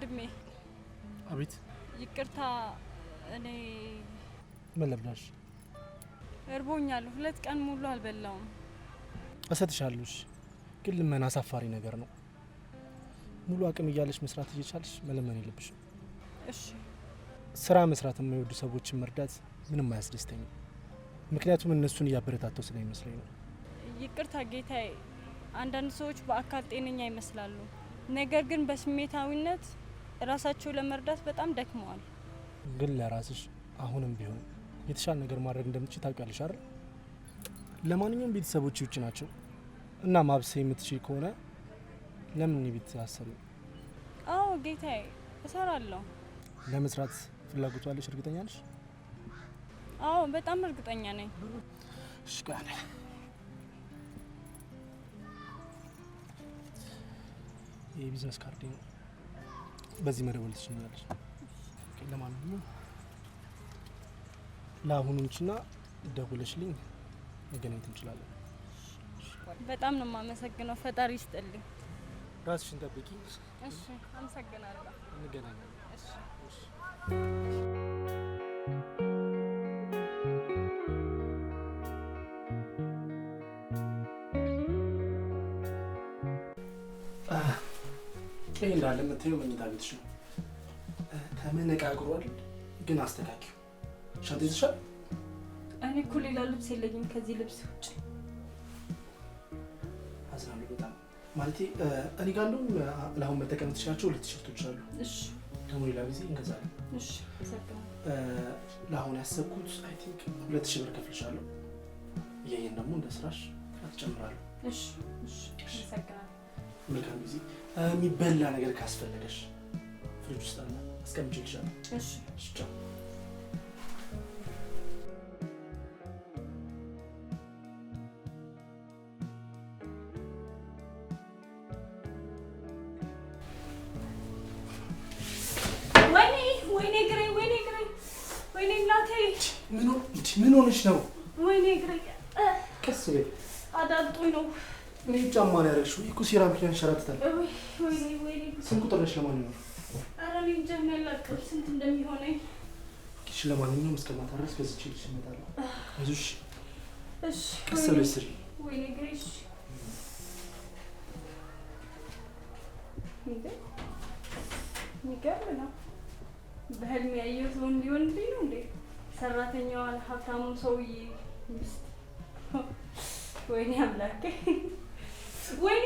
ወንድሜ አቤት ይቅርታ እኔ መለብላሽ እርቦኛል 2 ቀን ሙሉ አልበላውም እሰጥሻለሁ ግን ልመና አሳፋሪ ነገር ነው ሙሉ አቅም እያለሽ መስራት እየቻልሽ መለመን የለብሽም እሺ ስራ መስራት የማይወዱ ሰዎችን መርዳት ምንም አያስደስተኝም ምክንያቱም እነሱን እያበረታተው ስለሚመስለኝ ነው ይቅርታ ጌታዬ አንዳንድ ሰዎች በአካል ጤነኛ ይመስላሉ ነገር ግን በስሜታዊነት ራሳቸው ለመርዳት በጣም ደክመዋል ግን ለራስሽ አሁንም ቢሆን የተሻለ ነገር ማድረግ እንደምትችል ታውቂያለሽ አይደል ለማንኛውም ቤተሰቦች ውጪ ናቸው እና ማብሰል የምትችል ከሆነ ለምን ቤት አሰሩ አዎ ጌታዬ እሰራለሁ ለመስራት ፍላጎቱ አለሽ እርግጠኛ ነሽ አዎ በጣም እርግጠኛ ነኝ እሺ ጋር የቢዝነስ ካርድ ነው በዚህ መደወል ትችላለሽ ለማንኛውም ለአሁኑንችና ደውለሽልኝ መገናኘት እንችላለን በጣም ነው የማመሰግነው ፈጣሪ ይስጥልኝ ራስሽን ጠብቂ እሺ አመሰግናለሁ እንገናኛለን እሺ ይሄ እንዳለ የምታየው መኝታ ቤትሽ ነው ተመነቃቅሯል ግን አስተካክዩ ሻንጣ ይዘሻል እኔ እኮ ሌላ ልብስ የለኝም ከዚህ ልብስ ውጭ አዝናለሁ በጣም ማለቴ እኔ ጋር እንደውም ለአሁን መጠቀም ትችላቸው 2 ቲሸርቶች አሉ እሺ ደግሞ ሌላ ጊዜ እንገዛለን እሺ ሰጥተው ለአሁን ያሰብኩት አይ ቲንክ 2000 ብር ከፍልሻለሁ ይሄን ደግሞ እንደ ስራሽ አትጨምራለሁ እሺ እሺ ሰጥተው መልካም ጊዜ የሚበላ ነገር ካስፈለገሽ ፍሪጅ ውስጥ አለ አስቀምጬልሻለሁ እሺ እሺ ቻው ምን ሆነሽ ነው ወይኔ ግሬ ቀስ በይ አዳልጦኝ ነው እኔ ጫማ ነው ያደረግሽው እኮ ሴራሚክ ያንሸራትታል ወይኔ ስንት ቁጥር ነሽ ለማንኛውም ኧረ እኔ እንጃ ያላቀው ስንት እንደሚሆነኝ እሺ ለማንኛውም እስከ ማታ ድረስ ገዝቼ ልሽ እመጣለሁ አይዞሽ እሺ ቀስ ብለሽ ስሪ ወይኔ ግሬ የሚገርም ነው በህልሜ ያየሁት ወንድ ሊሆንልኝ ነው እንዴ ሰራተኛዋ ሀብታሙ ሰውዬ ሚስት ወይኔ አምላኬ ወይኔ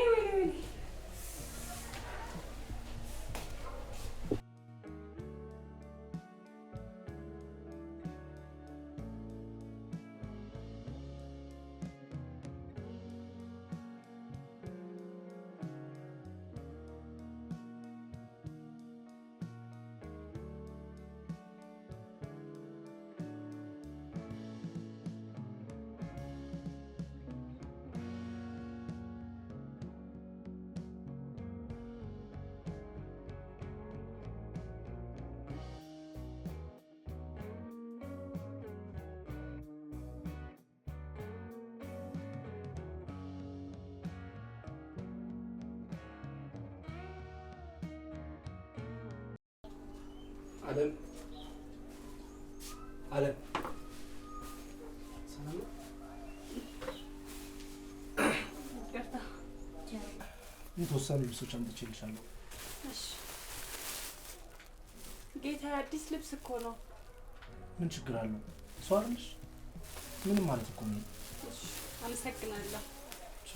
አለም ሰላም ነው ይቅርታ የተወሰኑ ልብሶች አምጥቼልሻለሁ እሺ ጌታ አዲስ ልብስ እኮ ነው ምን ችግር አለው ሰው አይደልሽ ምንም ማለት እኮ ነው እሺ አመሰግናለሁ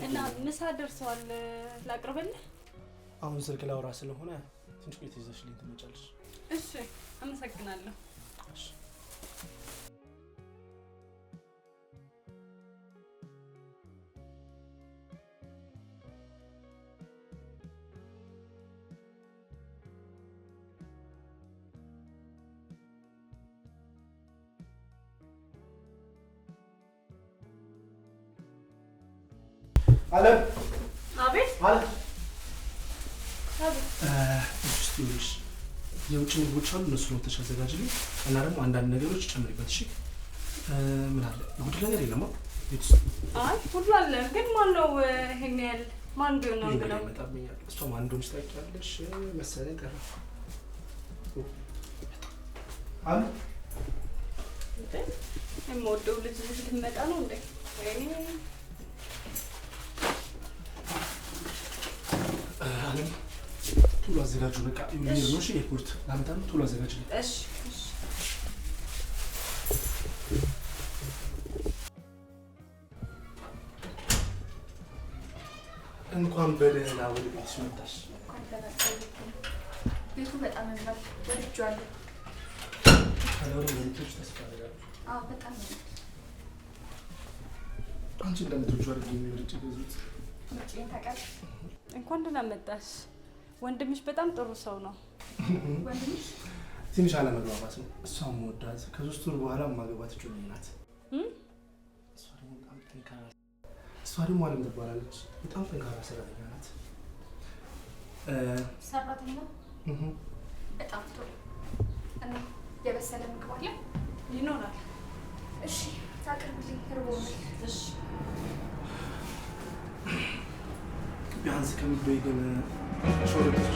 እና ምሳ ደርሷል ላቅርብልህ አሁን ስልክ ላውራ ስለሆነ ትንሽ ቆይተሽ ይዘሽልኝ ትመጫለሽ እሺ አመሰግናለሁ እሺ አለም አቤት አለም አቤት እስቲውሽ የውጭ ምግቦች አሉ እነሱ ነው ተዘጋጅልኝ እና ደግሞ አንዳንድ ነገሮች ጨምሪበት እሺ ምን አለ ጉድ ነገር የለም ቤት ውስጥ አይ ሁሉ አለ ግን ማን ነው ይሄን ያህል ማን ቢሆን ነው ብለው መጣብኛል እሷ ማን እንደሆነች ታውቂያለሽ መሰለኝ ጠራ አሉ የምወደው ልጅ ልትመጣ ነው እንዴ? ወይኔ አለም ቶሎ አዘጋጁ። በቃ የሚሄድ ነው። እሺ ኤርፖርት ላመጣ ነው። ቶሎ አዘጋጅ። እሺ እሺ። እንኳን በደህና ወደ ቤትሽ መጣሽ። ቤቱ በጣም ያምራል። ወድጄዋለሁ። ከለሩ ለልጆች ተስፋ አደርጋለሁ። አዎ በጣም ነው። አንቺ እንደምትወጂው አድርጌ የሚወርጭ ገዙት ምርጫዬን ታውቃለህ። እንኳን ደህና መጣሽ። ወንድምሽ በጣም ጥሩ ሰው ነው። ወንድምሽ ትንሽ አለመግባባት ነው። እሷም ወዳት ከ3 ወር በኋላ ማገባት እጮኛዬ ናት። እሷ ደግሞ አለም ትባላለች። በጣም ጠንካራ ሰራተኛ ናት። ሰራተኛ? በጣም ጥሩ። እና የበሰለ ምግብ አለ? ይኖራል። እሺ ታቅርብልኝ። እርቦኛል። እሺ ቢያንስ ከምትበይ ግን ሾርቶች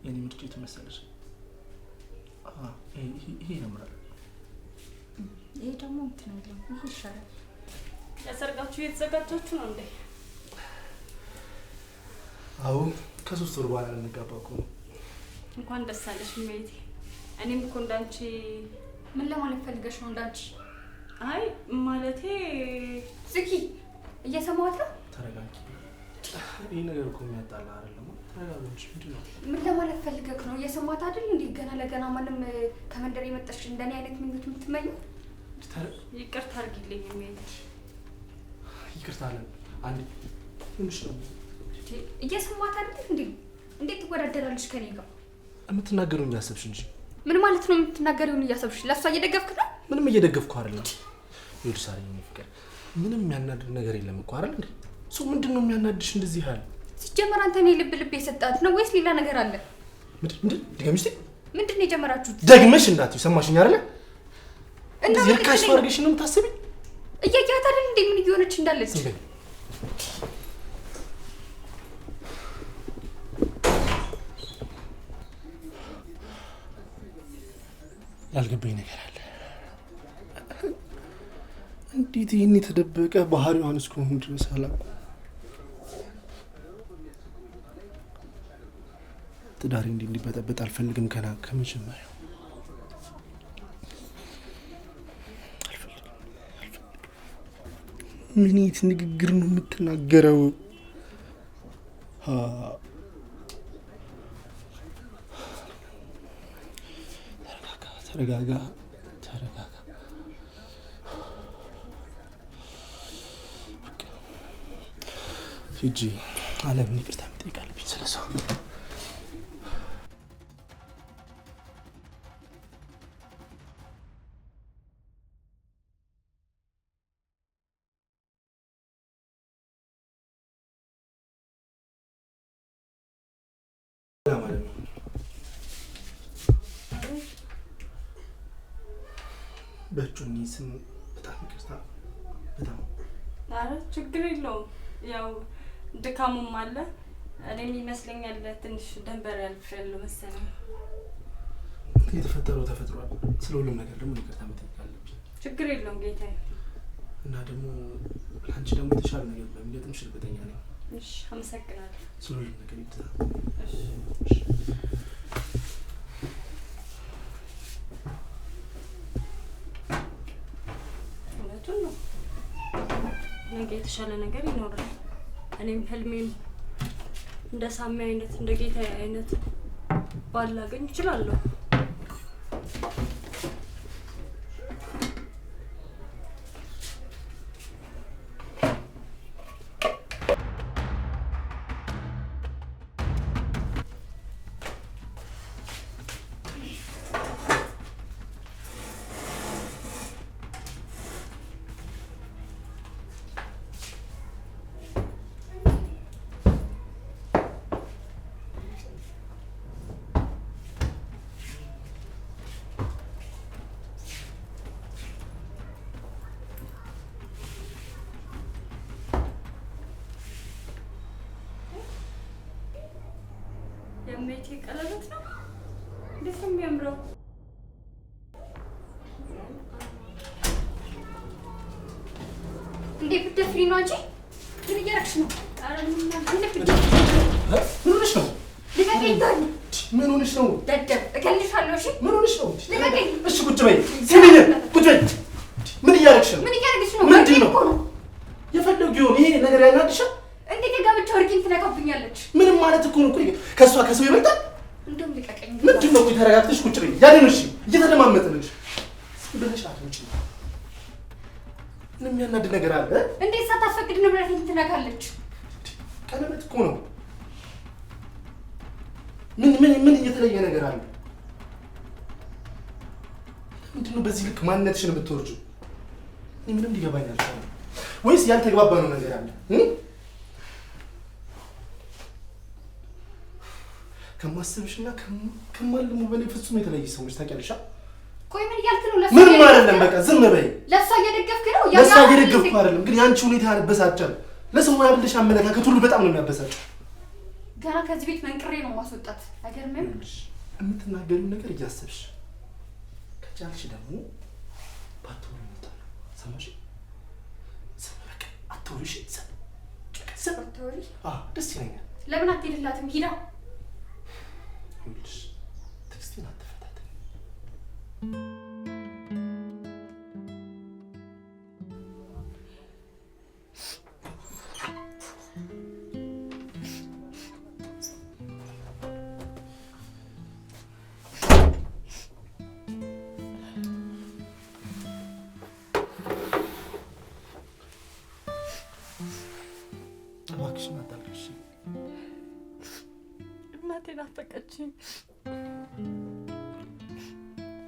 የኔ ምርጫ የቱ መሰለሽ? ይሄ ያምራል። ይሄ ደግሞ እንትን ነው። ይሄ ይሻላል። ለሰርጋችሁ እየተዘጋጃችሁ ነው እንዴ? አዎ ከ3 ወር በኋላ ልንጋባ እኮ ነው። እንኳን ደስ አለሽ እሜቴ። እኔም እኮ እንዳንቺ። ምን ለማለት ፈልገሽ ነው እንዳንቺ? አይ ማለቴ ዝጊ። እየሰማሁት ነው። ተረጋጊ። ይሄ ነገር እኮ የሚያጣላ አይደለም። ተረጋጊ። ምንድን ነው? ምን ለማለት ፈልገህ ነው? እየሰማሁት አይደል እንዴ? ገና ለገና ማንም ከመንደር የመጣሽ እንደኔ አይነት ምኞት የምትመኘው? ይቅርታ አድርጊልኝ እሜቴ። ይቅርታ አለ አንዴ ትንሽ ነው። እየሰማሁት አይደል እንዴ? እንዴት ትወዳደራለሽ ከኔ ጋር? የምትናገሩን እያሰብሽ እንጂ። ምን ማለት ነው የምትናገሪውን እያሰብሽ? ለሷ እየደገፍክ ነው? ምንም እየደገፍኩ አይደለም። ይኸውልሽ ሳሪ፣ የኔ ፍቅር ምንም የሚያናድድ ነገር የለም እኮ አይደል እንዴ? ሰው ምንድን ነው የሚያናድሽ እንደዚህ ያህል? ሲጀመር አንተ እኔ ልብ የሰጣት ነው ወይስ ሌላ ነገር አለ? ምንድን ድገምሽ? ምንድን ነው የጀመራችሁት? ደግመሽ እንዳትዪ፣ ሰማሽኝ አይደል? እና ዝርካሽ አድርገሽ ነው የምታስቢኝ? እያያት አይደል እንዴ ምን እየሆነች እንዳለች? ያልገባኝ ነገር አለ። እንዴት ይህን የተደበቀ ባህሪዋን እስከሆኑ ድረስ አላውቅም። ትዳሬ እንዲበጠበጥ አልፈልግም። ገና ከመጀመሪያው አልፈልግም። ምን አይነት ንግግር ነው የምትናገረው? ተረጋጋ። ሂጂ። አለምን ይቅርታ መጠየቅ አለብኝ ስለሷ። በእጩኒ ስም በጣም ይቅርታ። በጣም ኧረ ችግር የለውም። ያው ድካሙም አለ። እኔም ይመስለኛል ትንሽ ደንበር ያልፍሻለሁ መሰለኝ። የተፈጠረው ተፈጥሯል። ስለ ሁሉም ነገር ደግሞ ይቅርታ መጠየቅ አለብኝ። ችግር የለውም ጌታዬ። እና ደግሞ አንቺ ደግሞ የተሻለ ነገር በሚገጥምሽ እርግጠኛ ነኝ። እሺ አመሰግናለሁ። ስለ ሁሉም ነገር ይቅርታ። እሺ እውነቱን ነው። ነገ የተሻለ ነገር ይኖራል። እኔም ህልሜም እንደ ሳሚ አይነት እንደ ጌታዬ አይነት ባል ላገኝ እችላለሁ። የእመቤቴ ቀለበት ነው። እንዴት ነው የሚያምረው! እንዴ ብትደፍሪ ነው አንቺ? ምን እያደረግሽ ነው? ኧረ ምን ሆነሽ ነው? ልቀቀኝ ታዲያ። ምን ሆነሽ ነው? ደደብ እገልሻለሁ። እሺ ምን ሆነሽ ነው? ልቀቀኝ። እሺ ቁጭ በይ። ሲሚኝ ቁጭ በይ። ምን እያደረግሽ ነው? ምን እያደረግሽ ነው? ምንድን ነው? እኮ ነው የፈለገው ይሄ ነገር ያናድሻል? እንዴት የጋብቻ ወርቂን ትነካብኛለች? ምንም ማለት እኮ ነው። ቆይ ከሷ ከሰው ይበልጣል? እንደውም ልቀቀኝ። ምንድን ነው? ቆይ ተረጋግተሽ ቁጭ በይ። ያንን እሺ እየተደማመጥን ነሽ። ብለሽ አትውጪ። ምንም የሚያናድ ነገር አለ? እንዴት ሳታስፈቅድ ንብረቴን ትነካለች? ቀለበት እኮ ነው። ምን እየተለየ ነገር አለ? ምንድን ነው በዚህ ልክ ማንነትሽን የምትወርጂው? እኔ ምንም ሊገባኝ አልቻለም። ወይስ ያልተግባባነው ነገር አለ? ከማስብሽና ከማልሙ በላይ ፍጹም የተለየ ሰው ነሽ። ታውቂያለሽ? ቆይ ምን እያልክ ነው? ምንም አይደለም። በቃ ዝም በይ። ለእሷ እየደገፍክ ነው? ለእሷ እየደገፍኩ አይደለም፣ ግን የአንቺ ሁኔታ ያበሳጫል። ለሰው ያለሽ አመለካከት ሁሉ በጣም ነው የሚያበሳጨው። ገና ከዚህ ቤት መንቅሬ ነው ማስወጣት። አይገርምም? የምትናገሪው ነገር እያሰብሽ ከቻልሽ ደግሞ ባትወሪ ነው። ሰማሽ? ዝም በቃ አትወሪሽ። ዝም አትወሪ። ደስ ይለኛል። ለምን አትሄድላትም? ሂዳ ይኸውልሽ፣ ትዕግስቴን አትፈታተኝ። እባክሽን አታልቅሽ። እናቴ ናፈቀችኝ።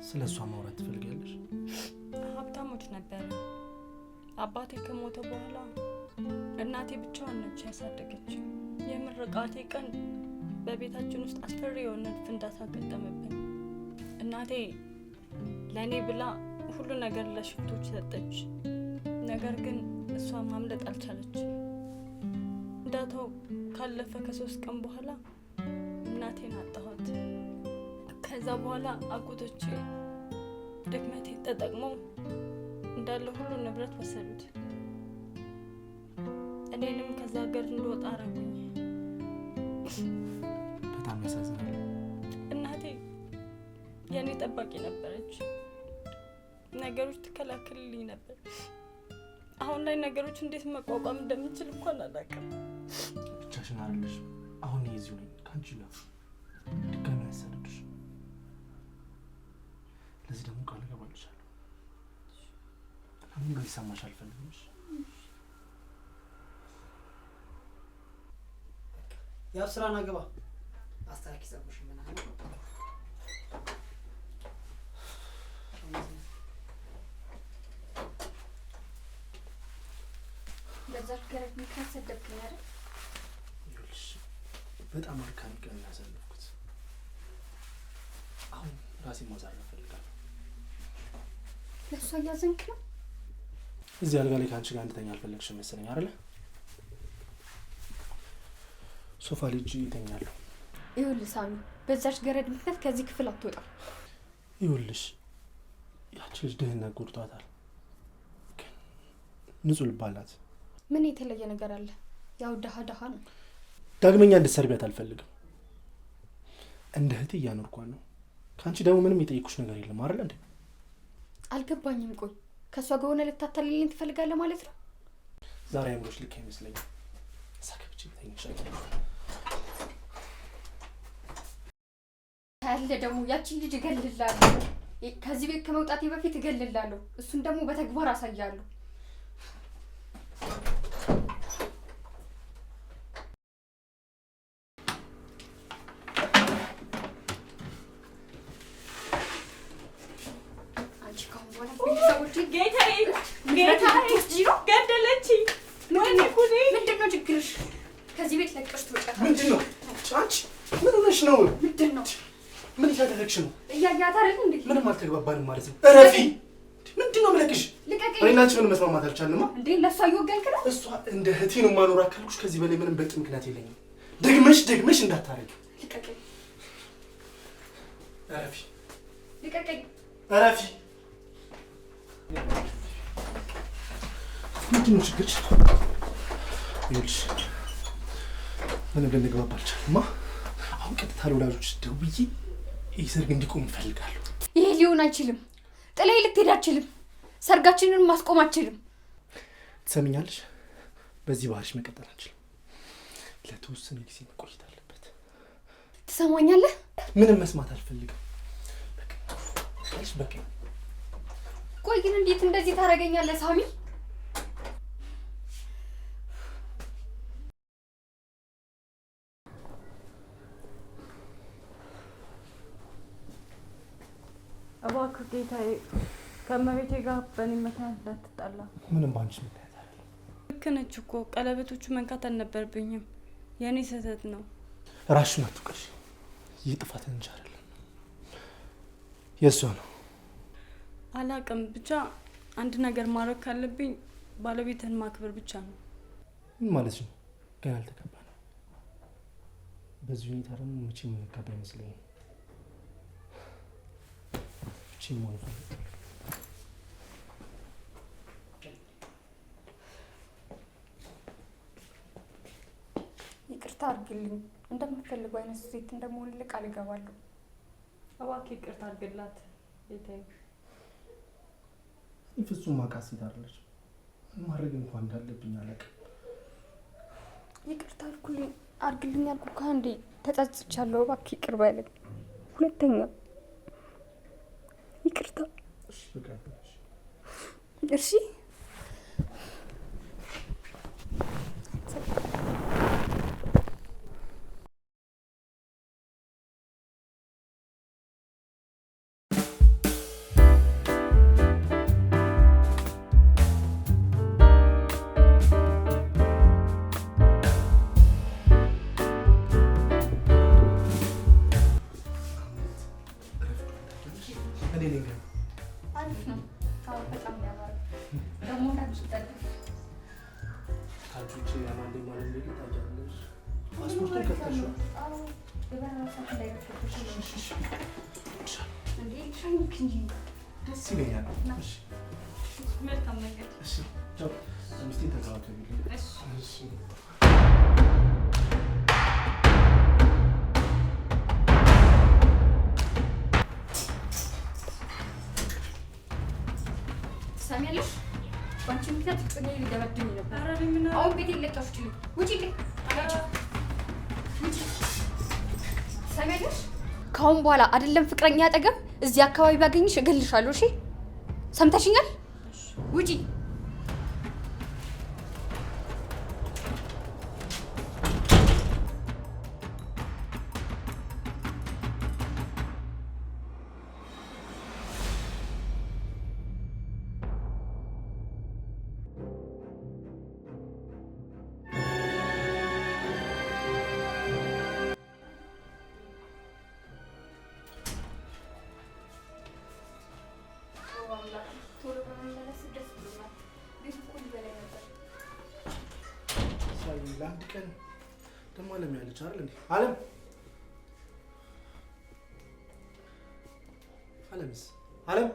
ስለ እሷ ማውራት ትፈልጊያለሽ? ሀብታሞች ነበረ። አባቴ ከሞተ በኋላ እናቴ ብቻዋን ነች ያሳደገችኝ። የምርቃቴ ቀን በቤታችን ውስጥ አስፈሪ የሆነ ፍንዳታ ገጠመብን። እናቴ ለእኔ ብላ ሁሉ ነገር ለሽፍቶች ሰጠች። ነገር ግን እሷ ማምለጥ አልቻለች። ፍንዳታው ካለፈ ከ3 ቀን በኋላ እናቴን አጣኋት። ከዛ በኋላ አጎቶቼ ድክመቴን ተጠቅመው እንዳለ ሁሉ ንብረት ወሰዱት። እኔንም ከዛ ሀገር እንደወጣ አረጉኝ። በጣም ያሳዝናል። እናቴ የኔ ጠባቂ ነበረች። ነገሮች ትከላከልልኝ ነበር። አሁን ላይ ነገሮች እንዴት መቋቋም እንደምችል እንኳን አላውቅም። ብቻሽን አይደለሽ። አሁን እዚሁ ነኝ ከአንቺ ጋር ድጋሚ ያሳድድሽ። ለዚህ ደግሞ ቃል እገባልሻለሁ። ምንም ሊሰማሽ አልፈልግም። ያው ስራና ገባ አስተካኪ ሰብሽ ምናምን ለዛች ገረድ ምክንያት ሰደብከኝ አይደል? ይኸውልሽ በጣም አድካሚ ቀን ያሳለፍኩት። አሁን ራሴን ማሳረፍ እፈልጋለሁ። ለእሷ እያዘንክ ነው? እዚህ አልጋ ላይ ከአንቺ ጋር እንድተኛ አልፈለግሽም መሰለኝ አይደለ? ሶፋ ላይ ሂጅ እተኛለሁ። ይኸውልህ ሳሚ፣ በዛች ገረድ ምክንያት ከዚህ ክፍል አትወጣም። ይኸውልሽ ያቺ ልጅ ድህነት ጎድቷታል፣ ግን ንጹህ ልብ አላት። ምን የተለየ ነገር አለ? ያው ደሃ ነው። ዳግመኛ እንድትሰርቢያት አልፈልግም። እንደ እህቴ እያኖርኳት ነው። ከአንቺ ደግሞ ምንም የጠየኩሽ ነገር የለም አይደል እንዴ? አልገባኝም። ቆይ ከእሷ ጋር ሆነ ልታታልልኝ ትፈልጋለህ ማለት ነው? ዛሬ አእምሮሽ ልክ አይመስለኝም። እዛ ገብቼ ተኝሻለሁ። ያለ ደግሞ ያቺን ልጅ እገልላለሁ። ከዚህ ቤት ከመውጣቴ በፊት እገልላለሁ። እሱን ደግሞ በተግባር አሳያለሁ። ምንድነው ችግርሽ? ከዚህ ቤት ለቀሽ ትወጫለሽ። ምንድነው አንቺ? ምን ሆነሽ ነው? ምንድነው? ምን እያደረግሽ ነው? እያያት አይደል እንዴ? ምንም አልተግባባንም ማለት ነው። እረፊ። ምንድነው የምለቅሽ? ልቀቀኝ። እኔና አንቺ ምን መስማማት አልቻልንማ እንዴ? ለእሷ እየወገንክ ነው? እሷ እንደ እህቴ ነው ማኖር ካልኩሽ ከዚህ በላይ ምንም በቂ ምክንያት የለኝም። ደግመሽ እንዳታረጊ። ልቀቀኝ። እረፊ። ልቀቀኝ። እረፊ። ምንድን ነው ችግርሽ? ይኸውልሽ ምን እንደንግባባ አልቻልንማ። አሁን ቀጥታ ለወላጆች ደውዬ ይህ ሰርግ እንዲቆም እፈልጋለሁ። ይሄ ሊሆን አይችልም። ጥላይ ልትሄድ አትችልም። ሰርጋችንን ማስቆም አትችልም። ትሰሚኛለሽ? በዚህ ባህሪሽ መቀጠል አንችልም። ለተወሰነ ጊዜ መቆየት አለበት። ትሰማኛለህ? ምንም መስማት አልፈልግም። በቃ ቆይ ግን እንዴት እንደዚህ ታደርገኛለህ ሳሚ? እባክህ ጌታዬ ከእመቤቴ ጋር በእኔ ምክንያት እንዳትጣላ። ምንም ባንቺ ምክንያት አይደለም። ልክ ነች እኮ ቀለበቶቹ መንካት አልነበረብኝም። የእኔ ስህተት ነው። ራስሽን አትውቀሽ። ይህ ጥፋት እንጂ አይደለም የእሷ ነው። አላቅም ብቻ አንድ ነገር ማድረግ ካለብኝ ባለቤትህን ማክበር ብቻ ነው። ምን ማለት ነው? ገና አልተጋባ ነው። በዚህ ሁኔታ ደግሞ መቼም የምንጋባ አይመስለኝም። መቼም ሆነ ይቅርታ አድርግልኝ። እንደምትፈልገው አይነት ሴት እንደምሆንልህ ቃል እገባለሁ። እባክህ ይቅርታ አድርግላት ጌታዬ። ፍጹም ማውቃት ሴት አይደለች። ማድረግ እንኳን እንዳለብኝ አላውቅም። ይቅርታ አድርግልኝ አልኩህ እኮ አንዴ ተጸጽቻለሁ። እባክህ ይቅር በለኝ። ሁለተኛ ይቅርታ። እሺ በቃ እሺ። አሪፍ ነው። አሁን በጣም ያማረ ደግሞ እንዳትጠጥ ታጁች ያማንዴ ማለት ነው። ታጃለሽ ፓስፖርቱን ከፍተሽው? አዎ የበራሳት እንዳይረፍሽ እንዴ ሻይክ እንጂ ደስ ይለኛል። እሺ መልካም ነገር። እሺ ቻው። ሚስቴን ተንከባከቢልኝ። እሺ እሺ ሰሚያለሽ? ባንቺ ምክንያት ጥኔ ሊደበድኝ ነበር። ኧረ ምን አሁን ቤት የለቀሽ ውጪ ውጪ። ሰሚያለሽ? ከአሁን በኋላ አይደለም ፍቅረኛ አጠገብ እዚህ አካባቢ ባገኝሽ እገልሻለሁ። እሺ ሰምተሽኛል? ውጪ። ለአንድ ቀን ደግሞ አለም ያለች አይደል እንዴ? አለም አለምስ አለም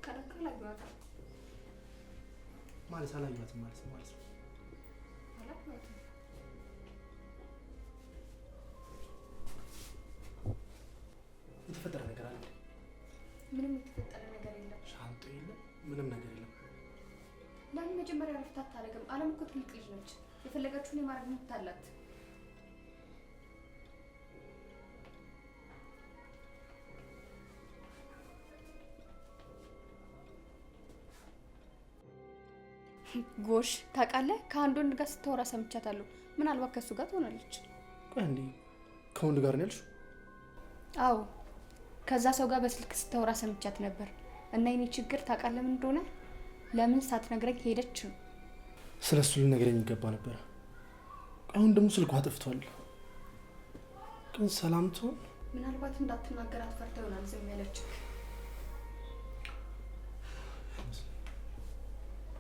ከነከላ ይዋጣ ማለት አላየኋትም ማለት ነው ማለት ነው። የተፈጠረ ነገር አለ? ምንም የተፈጠረ ነገር የለም። ሻንጦ የለም፣ ምንም ነገር የለም። ለምን መጀመሪያ ረፍት አታደርግም? አለም እኮ ትልቅ ልጅ ነች። የፈለጋችሁን የማድረግ መብት አላት። ጎሽ ታውቃለህ፣ ከአንድ ወንድ ጋር ስታወራ ሰምቻታለሁ። ምናልባት ከእሱ ጋር ትሆናለች። ቆይ እንዴ ከወንድ ጋር ነው ያልሽው? አዎ ከዛ ሰው ጋር በስልክ ስታወራ ሰምቻት ነበር። እና የኔ ችግር ታውቃለህ ምን እንደሆነ? ለምን ሳትነግረኝ ሄደች ነው። ስለሱ ልነግረኝ ይገባ ነበር። አሁን ደግሞ ስልኳ ጠፍቷል። ግን ሰላም ትሆን? ምናልባት እንዳትናገራት ፈርታ ይሆናል ዝም ያለች።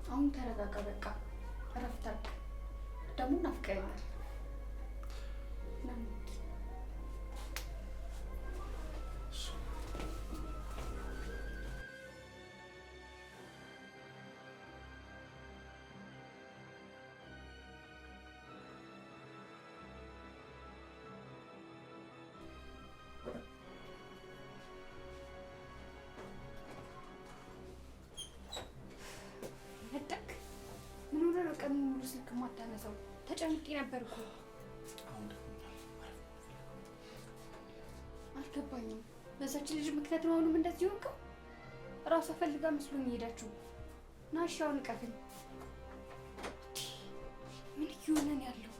አሁን ተረጋጋ፣ በቃ እረፍት አድርግ። ደግሞ ናፍቀኸኛል። የምታነሳው? ተጨንቄ ነበር እኮ። አሁን ደግሞ አልገባኝም። በዛች ልጅ ምክንያት ነው አሁንም እንደዚህ ሆንከው? ራሷ ፈልጋ መስሎኝ ሄዳችሁ። ና እሺ አሁን ቀፍኝ። ምን እየሆነ ነው ያለው?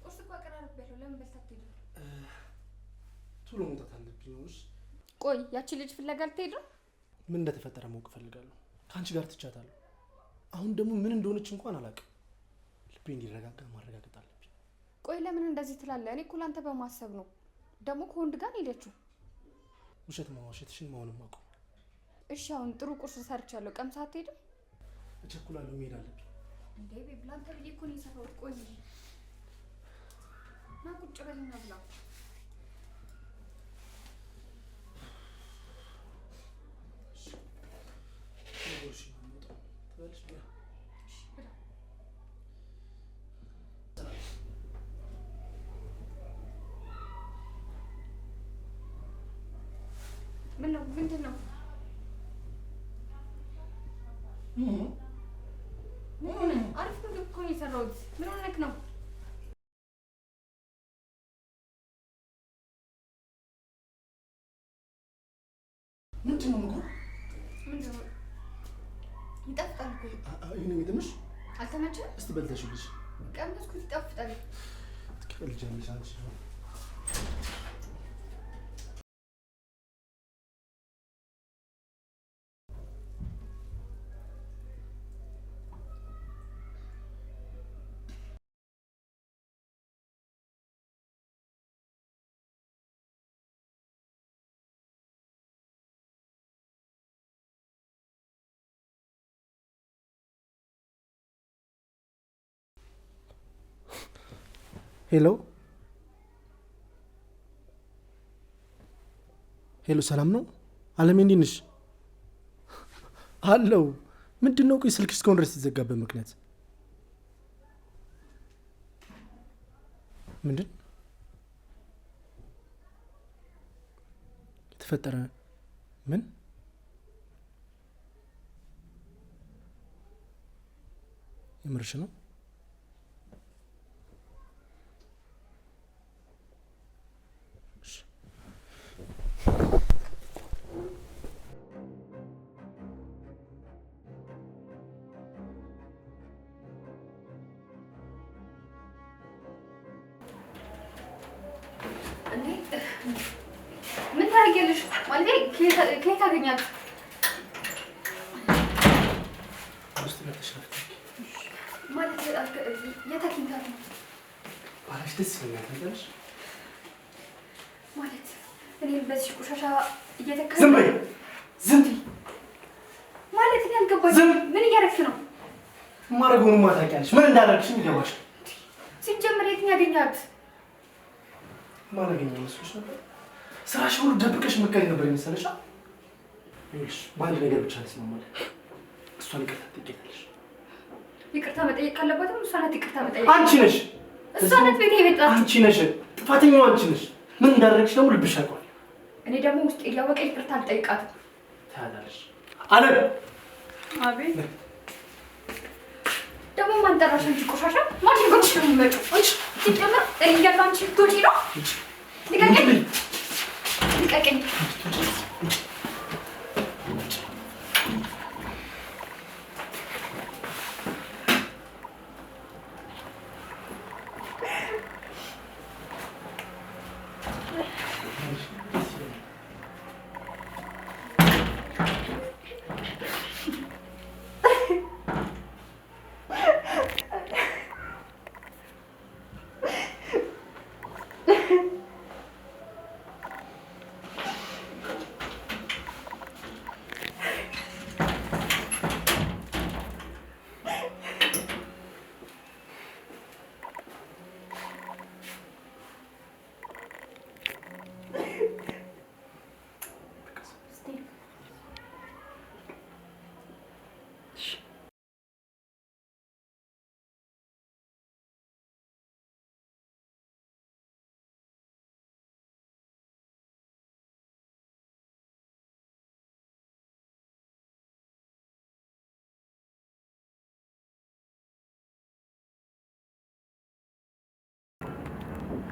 ቁርስ እኮ አቀራርቤያለሁ። ለምን በልተህ አትሄድም? ቶሎ መውጣት አለብኝ ነው። ቆይ ያቺ ልጅ ፍለጋ ልትሄድ ነው? ምን እንደተፈጠረ ማወቅ እፈልጋለሁ። ከአንቺ ጋር ትቻታለሁ። አሁን ደግሞ ምን እንደሆነች እንኳን አላውቅም። ልቤ እንዲረጋጋ ማረጋገጥ አለብኝ። ቆይ ለምን እንደዚህ ትላለህ? እኔ እኮ ላንተ በማሰብ ነው። ደግሞ ከወንድ ጋር ሄደችው። ውሸት ማዋሸትሽን መሆንም አውቀው። እሺ አሁን ጥሩ ቁርስ ሰርቻለሁ። ቀምሳ አትሄድም? እቸኩላለሁ። መሄድ አለብኝ። እንዴ ቤብ ላንተ ብዬ እኮ ነው የሰራሁት። ቆይ ና ቁጭ በልና ብላ። ምንድን ነው? አሪፍ ምግብ እኮ ነው የሰራሁት። ምን ሆነክ ነው? ምንድን ነው ምግቡ? ምንድን ነው? ይጣፍጣል እኮ። ይሄን የሚጥምሽ አልተመቸህም? እስቲ በልተሽ ልጅ ቀመስኩት። ይጣፍጣል። ትቀልጃለሽ አንቺ። ሄሎ ሄሎ፣ ሰላም ነው አለሜ? እንዴት ነሽ? አለው። ምንድን ነው? ቆይ ስልክሽ እስካሁን ድረስ የተዘጋበት ምክንያት ምንድን የተፈጠረ? ምን የምርሽ ነው? ምን ታደርጊያለሽ? ማለቴ ከየት አገኛት? ማለት የት አግኝታት ነው? ባላሽ ደስ ይለኛል። ታውቂያለሽ ማለት እኔም በዚህ ቆሻሻ እየተካሄደ ዝም በይ። ዝም ማለት እኔ አልገባኝም። ምን እያደረግሽ ነው? ማድረጉንማ ታውቂያለሽ። ምን እንዳደረግሽም ይገባሽ። ሲጀምር የት ነው ያገኛት? ማለገኛ መስሎሽ ነበር? ስራሽ ሁሉ ደብቀሽ መከሪ ነበር የመሰለሽ? ይኸውልሽ በአንድ ነገር ብቻ እንስማማለን። እሷን ይቅርታ ትጠይቂያለሽ። ይቅርታ መጠየቅ ካለባትም እሷ ናት ይቅርታ መጠየቅ። አንቺ ነሽ። እሷ ናት ቤቴ የመጣችው። አንቺ ነሽ ጥፋተኛው። አንቺ ነሽ። ምን እንዳደረግሽ ደግሞ ልብሽ ያውቀዋል። እኔ ደግሞ ውስጥ እያወቀ ይቅርታ አልጠይቃትም። ታያለሽ። አለም። አቤት። ደግሞ ማን ጠራሽ? አንቺ ቆሻሻ። ማን ይጎትሽ ነው የሚመጪው? አንቺ ሲጀምር እያለሁ አንቺ ጎጂ ነው። ልቀቀኝ፣ ልቀቀኝ።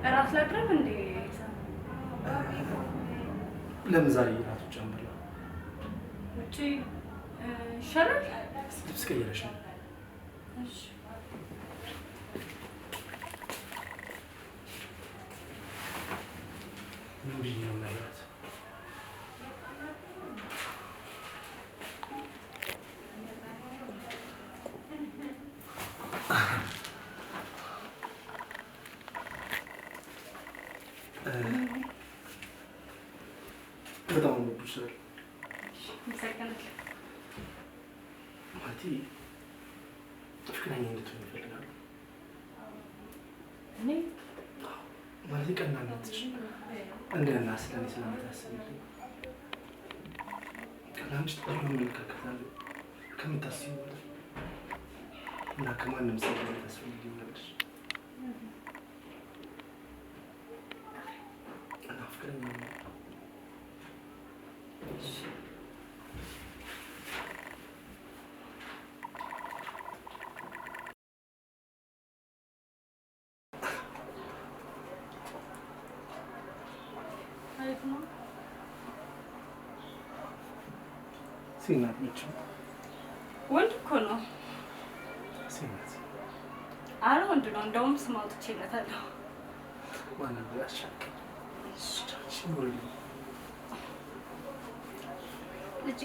እራት ላቅርብ እንዴ? ለምን ዛሬ እራቱ ጨምር? ውጪ ይሻላል። ልብስ ቀይረሽ ነው? እሺ ምን ብዬ ነው የምነግራት? በጣም ነው ብቻል ማለቴ ፍቅረኛ እንድትሆን ይፈልጋሉ። ማለቴ ቀናነትሽ እንደና ስለኔ ስለምታስብልኝ ቀናንሽ ጥሩ አመለካከት ከምታስቢው በላይ እና ከማንም ሰው በላይ ታስፈልጊኛለሽ እና ፍቅረኛ ነው። ሲናት ነች። ወንድ እኮ ነው። ሲናት አረ ወንድ ነው። እንደውም ስም አውጥቼለታለሁ። ማን ያሻከኝ? እሺ ወልድ ልጄ